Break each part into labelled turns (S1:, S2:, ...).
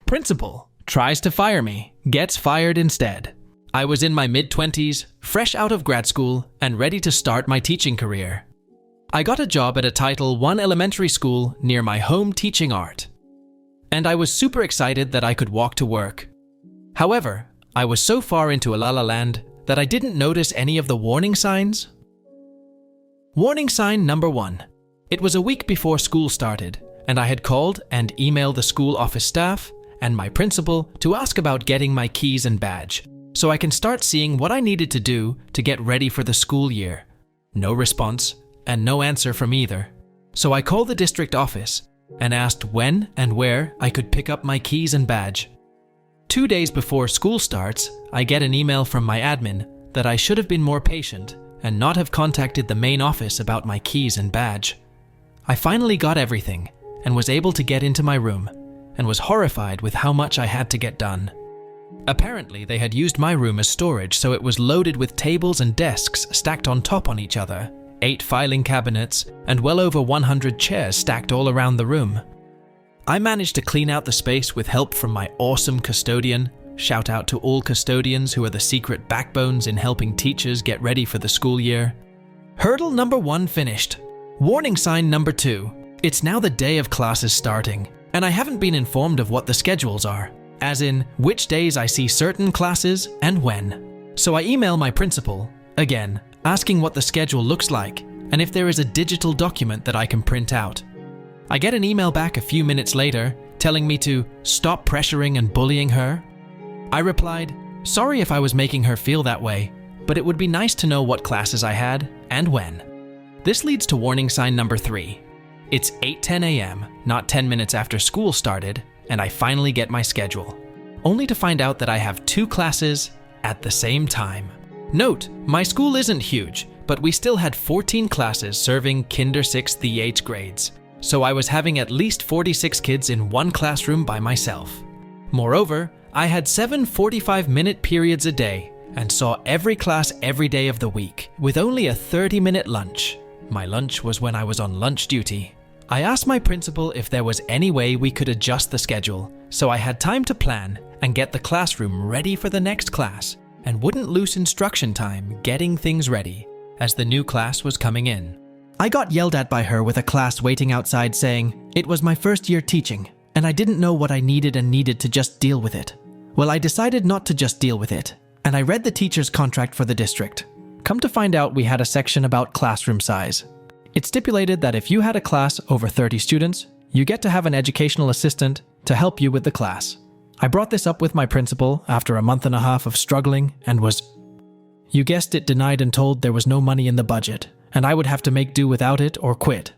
S1: Principal tries to fire me, gets fired instead. I was in my mid-20s, fresh out of grad school, and ready to start my teaching career. I got a job at a Title I elementary school near my home teaching art. And I was super excited that I could walk to work. However, I was so far into La La Land that I didn't notice any of the warning signs. Warning sign number 1. It was a week before school started, and I had called and emailed the school office staff and my principal to ask about getting my keys and badge, so I can start seeing what I needed to do to get ready for the school year. No response, and no answer from either. So I called the district office and asked when and where I could pick up my keys and badge. 2 days before school starts, I get an email from my admin that I should have been more patient and not have contacted the main office about my keys and badge. I finally got everything and was able to get into my room and was horrified with how much I had to get done. Apparently, they had used my room as storage, so it was loaded with tables and desks stacked on top on each other, 8 filing cabinets, and well over 100 chairs stacked all around the room. I managed to clean out the space with help from my awesome custodian. Shout out to all custodians who are the secret backbones in helping teachers get ready for the school year. Hurdle number 1 finished. Warning sign number 2. It's now the day of classes starting, and I haven't been informed of what the schedules are, as in which days I see certain classes and when. So I email my principal, again, asking what the schedule looks like and if there is a digital document that I can print out. I get an email back a few minutes later telling me to stop pressuring and bullying her. I replied, sorry if I was making her feel that way, but it would be nice to know what classes I had and when. This leads to warning sign number 3. It's 8:10 a.m., not 10 minutes after school started, and I finally get my schedule, only to find out that I have 2 classes at the same time. Note, my school isn't huge, but we still had 14 classes serving Kinder 6th to 8th grades, so I was having at least 46 kids in one classroom by myself. Moreover, I had 7 45-minute periods a day and saw every class every day of the week, with only a 30-minute lunch. My lunch was when I was on lunch duty. I asked my principal if there was any way we could adjust the schedule, so I had time to plan and get the classroom ready for the next class, and wouldn't lose instruction time getting things ready, as the new class was coming in. I got yelled at by her with a class waiting outside saying it was my first year teaching, and I didn't know what I needed to just deal with it. Well, I decided not to just deal with it, and I read the teacher's contract for the district. Come to find out, we had a section about classroom size. It stipulated that if you had a class over 30 students, you get to have an educational assistant to help you with the class. I brought this up with my principal after a month and a half of struggling and was, you guessed it, denied and told there was no money in the budget, and I would have to make do without it or quit.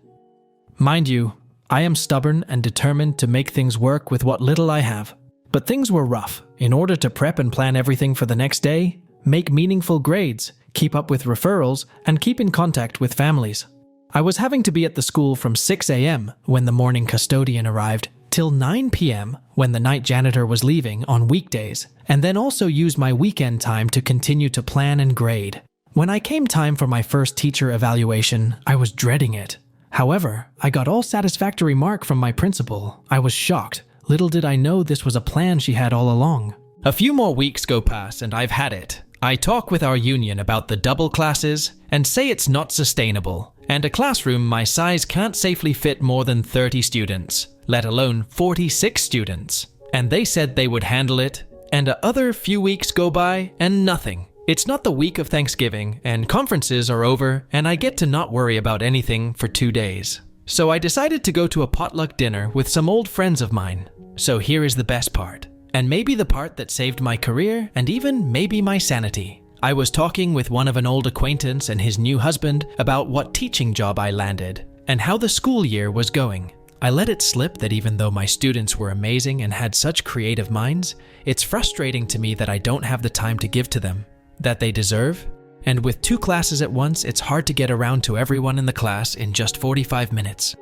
S1: Mind you, I am stubborn and determined to make things work with what little I have. But things were rough. In order to prep and plan everything for the next day, make meaningful grades, keep up with referrals, and keep in contact with families. I was having to be at the school from 6 a.m. when the morning custodian arrived, till 9 p.m. when the night janitor was leaving on weekdays, and then also use my weekend time to continue to plan and grade. When I came time for my first teacher evaluation, I was dreading it. However, I got all satisfactory mark from my principal. I was shocked. Little did I know this was a plan she had all along. A few more weeks go past and I've had it. I talk with our union about the double classes and say it's not sustainable, and a classroom my size can't safely fit more than 30 students, let alone 46 students. And they said they would handle it, and other few weeks go by and nothing. It's not the week of Thanksgiving and conferences are over, and I get to not worry about anything for 2 days. So I decided to go to a potluck dinner with some old friends of mine. So here is the best part, and maybe the part that saved my career and even maybe my sanity. I was talking with one of an old acquaintance and his new husband about what teaching job I landed and how the school year was going. I let it slip that even though my students were amazing and had such creative minds, it's frustrating to me that I don't have the time to give to them that they deserve. And with 2 classes at once, it's hard to get around to everyone in the class in just 45 minutes.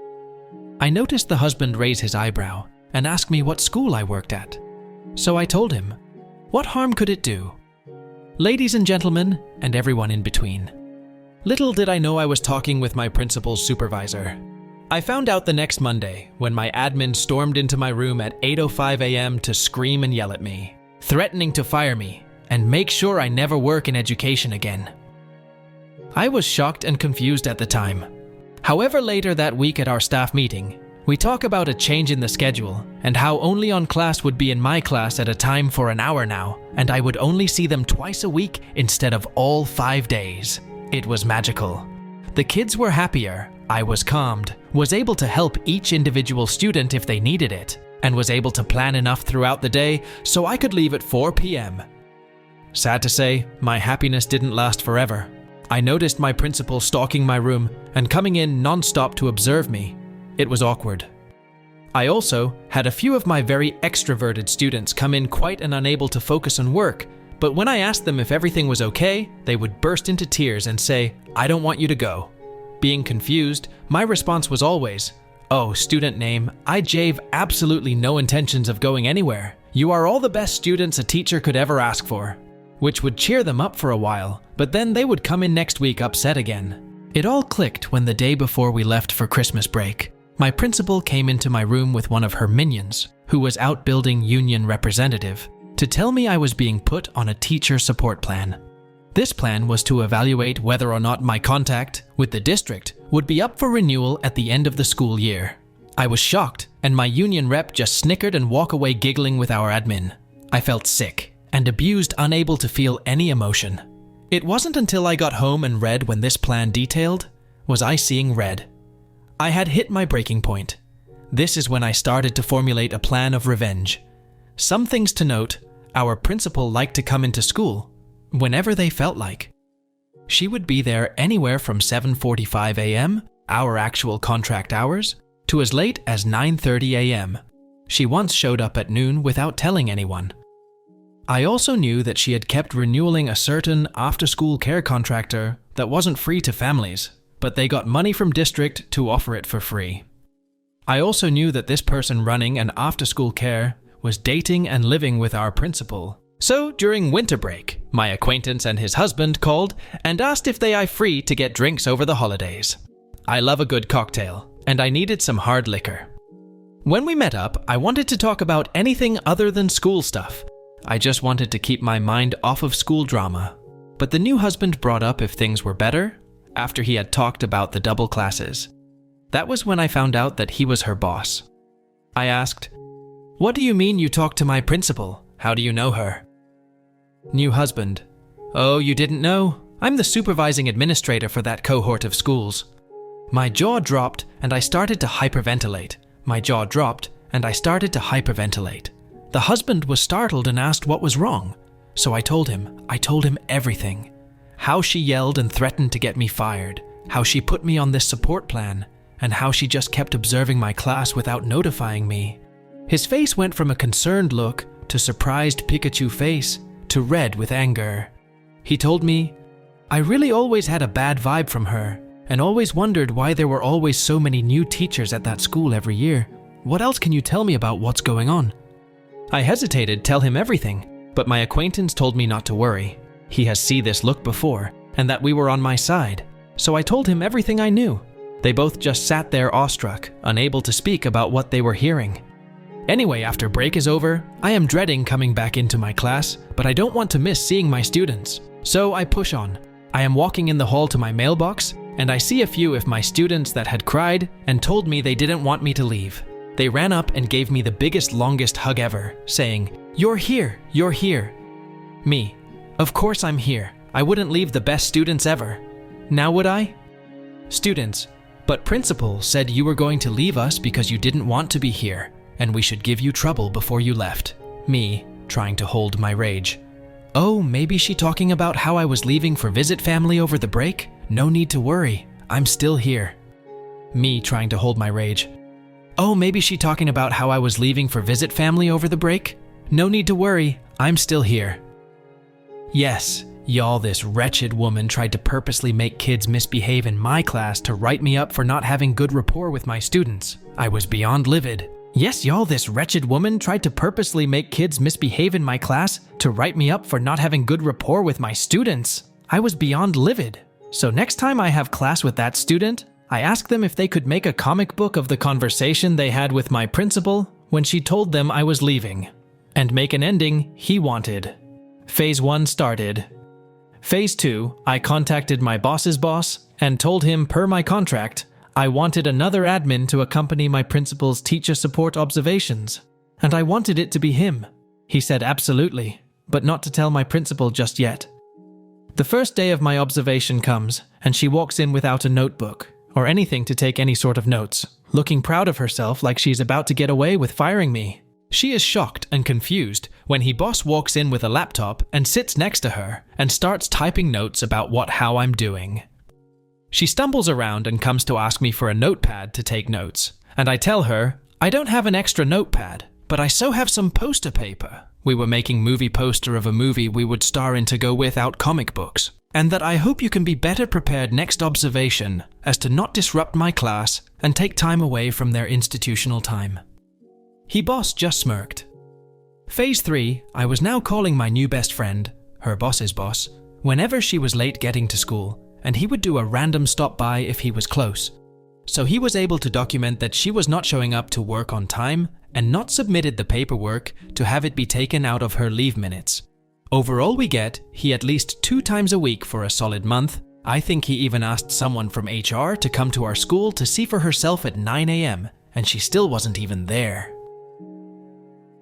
S1: I noticed the husband raise his eyebrow and ask me what school I worked at. So I told him, what harm could it do? Ladies and gentlemen, and everyone in between. Little did I know I was talking with my principal's supervisor. I found out the next Monday when my admin stormed into my room at 8:05 a.m. to scream and yell at me, threatening to fire me and make sure I never work in education again. I was shocked and confused at the time. However, later that week at our staff meeting, we talk about a change in the schedule and how only on class would be in my class at a time for an hour now, and I would only see them twice a week instead of all 5 days. It was magical. The kids were happier, I was calmed, was able to help each individual student if they needed it, and was able to plan enough throughout the day so I could leave at 4 p.m. Sad to say, my happiness didn't last forever. I noticed my principal stalking my room and coming in non-stop to observe me. It was awkward. I also had a few of my very extroverted students come in quite and unable to focus on work, but when I asked them if everything was okay, they would burst into tears and say, "I don't want you to go." Being confused, my response was always, "Oh, student name, I have absolutely no intentions of going anywhere. You are all the best students a teacher could ever ask for," which would cheer them up for a while, but then they would come in next week upset again. It all clicked when the day before we left for Christmas break, my principal came into my room with one of her minions, who was out building union representative, to tell me I was being put on a teacher support plan. This plan was to evaluate whether or not my contact with the district would be up for renewal at the end of the school year. I was shocked, and my union rep just snickered and walked away giggling with our admin. I felt sick and abused, unable to feel any emotion. It wasn't until I got home and read when this plan detailed, was I seeing red. I had hit my breaking point. This is when I started to formulate a plan of revenge. Some things to note: our principal liked to come into school whenever they felt like. She would be there anywhere from 7:45 a.m., our actual contract hours, to as late as 9:30 a.m. She once showed up at noon without telling anyone. I also knew that she had kept renewing a certain after-school care contractor that wasn't free to families, but they got money from district to offer it for free. I also knew that this person running an after-school care was dating and living with our principal. So during winter break, my acquaintance and his husband called and asked if they are free to get drinks over the holidays. I love a good cocktail, and I needed some hard liquor. When we met up, I wanted to talk about anything other than school stuff. I just wanted to keep my mind off of school drama. But the new husband brought up if things were better after he had talked about the double classes. That was when I found out that he was her boss. I asked, "What do you mean you talked to my principal? How do you know her?" New husband, "Oh, you didn't know? I'm the supervising administrator for that cohort of schools." My jaw dropped and I started to hyperventilate. The husband was startled and asked what was wrong. So I told him everything. How she yelled and threatened to get me fired, how she put me on this support plan, and how she just kept observing my class without notifying me. His face went from a concerned look to surprised Pikachu face to red with anger. He told me, "I really always had a bad vibe from her and always wondered why there were always so many new teachers at that school every year. What else can you tell me about what's going on?" I hesitated, tell him everything, but my acquaintance told me not to worry. He has seen this look before and that we were on my side. So I told him everything I knew. They both just sat there awestruck, unable to speak about what they were hearing. Anyway, after break is over, I am dreading coming back into my class, but I don't want to miss seeing my students. So I push on. I am walking in the hall to my mailbox, and I see a few of my students that had cried and told me they didn't want me to leave. They ran up and gave me the biggest, longest hug ever, saying, "You're here, you're here." Me, "Of course I'm here. I wouldn't leave the best students ever. Now would I?" Students, "But principal said you were going to leave us because you didn't want to be here, and we should give you trouble before you left." Me, trying to hold my rage. "Oh, maybe she talking about how I was leaving for visit family over the break? No need to worry, I'm still here." Me, trying to hold my rage. "Oh, maybe she talking about how I was leaving for visit family over the break? No need to worry, I'm still here." Yes, y'all, this wretched woman tried to purposely make kids misbehave in my class to write me up for not having good rapport with my students. I was beyond livid. Yes, y'all, this wretched woman tried to purposely make kids misbehave in my class to write me up for not having good rapport with my students. I was beyond livid. So next time I have class with that student, I asked them if they could make a comic book of the conversation they had with my principal when she told them I was leaving, and make an ending he wanted. Phase 1 started. Phase 2, I contacted my boss's boss and told him per my contract, I wanted another admin to accompany my principal's teacher support observations, and I wanted it to be him. He said absolutely, but not to tell my principal just yet. The first day of my observation comes, and she walks in without a notebook, or anything to take any sort of notes, looking proud of herself like she's about to get away with firing me. She is shocked and confused when he boss walks in with a laptop and sits next to her and starts typing notes about how I'm doing. She stumbles around and comes to ask me for a notepad to take notes, and I tell her, I don't have an extra notepad, but I so have some poster paper. We were making movie poster of a movie we would star in to go without comic books, and that I hope you can be better prepared next observation as to not disrupt my class and take time away from their institutional time. He boss just smirked. Phase 3, I was now calling my new best friend, her boss's boss, whenever she was late getting to school, and he would do a random stop by if he was close. So he was able to document that she was not showing up to work on time and not submitted the paperwork to have it be taken out of her leave minutes. Overall we get, he at least 2 times a week for a solid month. I think he even asked someone from HR to come to our school to see for herself at 9 a.m. and she still wasn't even there.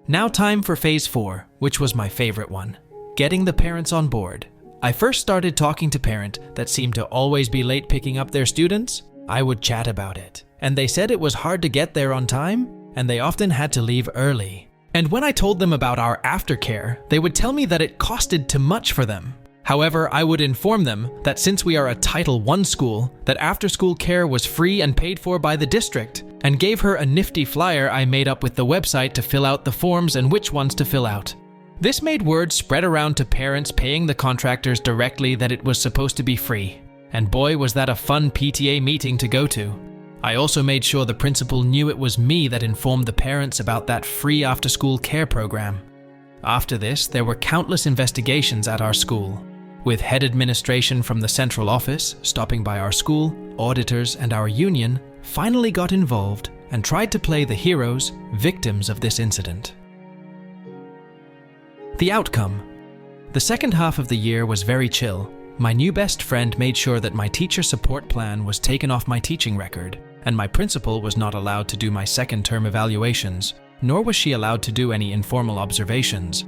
S1: Now time for phase 4, which was my favorite one, getting the parents on board. I first started talking to parents that seemed to always be late picking up their students. I would chat about it, and they said it was hard to get there on time, and they often had to leave early. And when I told them about our aftercare, they would tell me that it costed too much for them. However, I would inform them that since we are a Title I school, that after-school care was free and paid for by the district, and gave her a nifty flyer I made up with the website to fill out the forms and which ones to fill out. This made word spread around to parents paying the contractors directly that it was supposed to be free. And boy, was that a fun PTA meeting to go to. I also made sure the principal knew it was me that informed the parents about that free after-school care program. After this, there were countless investigations at our school, with head administration from the central office stopping by our school, auditors and our union finally got involved and tried to play the heroes, victims of this incident. The outcome. The second half of the year was very chill. My new best friend made sure that my teacher support plan was taken off my teaching record, and my principal was not allowed to do my second term evaluations, nor was she allowed to do any informal observations.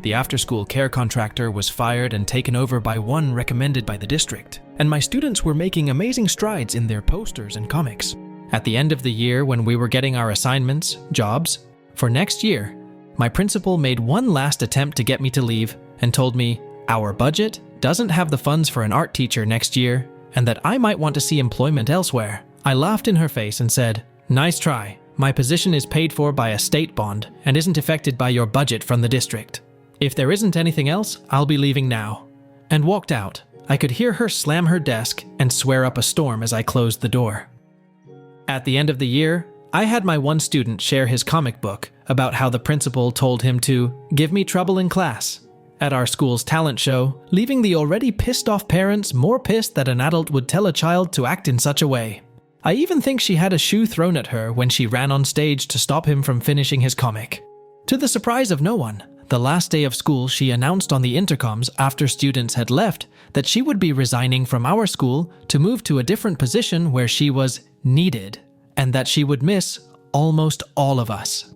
S1: The after-school care contractor was fired and taken over by one recommended by the district, and my students were making amazing strides in their posters and comics. At the end of the year, when we were getting our assignments, jobs, for next year, my principal made one last attempt to get me to leave and told me, our budget doesn't have the funds for an art teacher next year, and that I might want to see employment elsewhere. I laughed in her face and said, nice try. My position is paid for by a state bond and isn't affected by your budget from the district. If there isn't anything else, I'll be leaving now. And walked out. I could hear her slam her desk and swear up a storm as I closed the door. At the end of the year, I had my one student share his comic book about how the principal told him to give me trouble in class at our school's talent show, leaving the already pissed off parents more pissed that an adult would tell a child to act in such a way. I even think she had a shoe thrown at her when she ran on stage to stop him from finishing his comic. To the surprise of no one, the last day of school she announced on the intercoms after students had left that she would be resigning from our school to move to a different position where she was needed, and that she would miss almost all of us.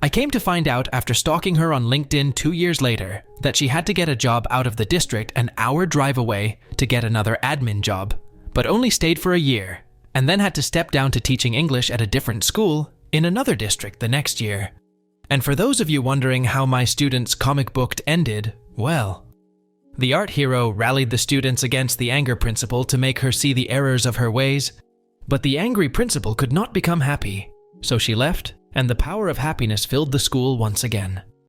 S1: I came to find out after stalking her on LinkedIn 2 years later that she had to get a job out of the district an hour drive away to get another admin job, but only stayed for a year, and then had to step down to teaching English at a different school in another district the next year. And for those of you wondering how my students' comic book ended, well, the art hero rallied the students against the anger principal to make her see the errors of her ways, but the angry principal could not become happy, so she left, and the power of happiness filled the school once again.